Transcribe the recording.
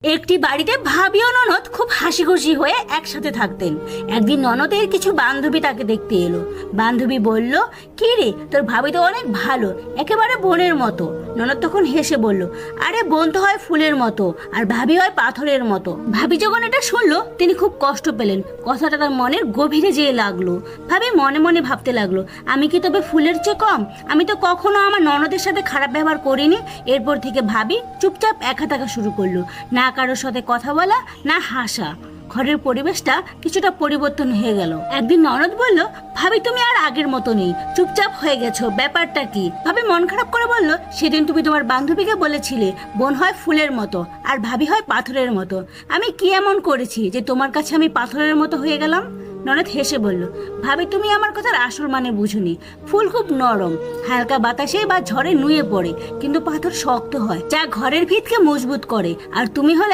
একটি বাড়িতে ভাবি ও ননদ খুব হাসি খুশি হয়ে একসাথে থাকতেন। একদিন ননদের কিছু বান্ধবী তাকে দেখতে এলো। বান্ধবী বলল, কি রে, তোর ভাবি তো অনেক ভালো, একেবারে বোনের মতো। ননদ তখন হেসে বলল, আরে বোন তো হয় ফুলের মতো আর ভাবি হয় পাথরের মতো। ভাবি যখন এটা শুনলো তিনি খুব কষ্ট পেলেন। কথাটা তার মনের গভীরে যেয়ে লাগলো। ভাবি মনে মনে ভাবতে লাগলো, আমি কি তবে ফুলের চেয়ে কম? আমি তো কখনো আমার ননদের সাথে খারাপ ব্যবহার করিনি। এরপর থেকে ভাবি চুপচাপ একা থাকা শুরু করলো, না কারোর সাথে কথা বলা, না হাসা। ঘরের পরিবেশটা কিছুটা পরিবর্তন হয়ে গেল। একদিন ননদ বলল, ভাবি তুমি আর আগের মতো নেই, চুপচাপ হয়ে গেছো, ব্যাপারটা কি? ভাবি মন খারাপ করে বলল, সেদিন তুমি তোমার বান্ধবীকে বলেছিলে বোন হয় ফুলের মতো আর ভাবি হয় পাথরের মতো। আমি কি এমন করেছি যে তোমার কাছে আমি পাথরের মতো হয়ে গেলাম? ননদ হেসে বলল, ভাবি তুমি আমার কথার আসল মানে বুঝুনি। ফুল খুব নরম, হালকা বাতাসে বা ঝড়ে নুয়ে পড়ে, কিন্তু পাথর শক্ত হয়, যা ঘরের ভিতকে মজবুত করে। আর তুমি হলে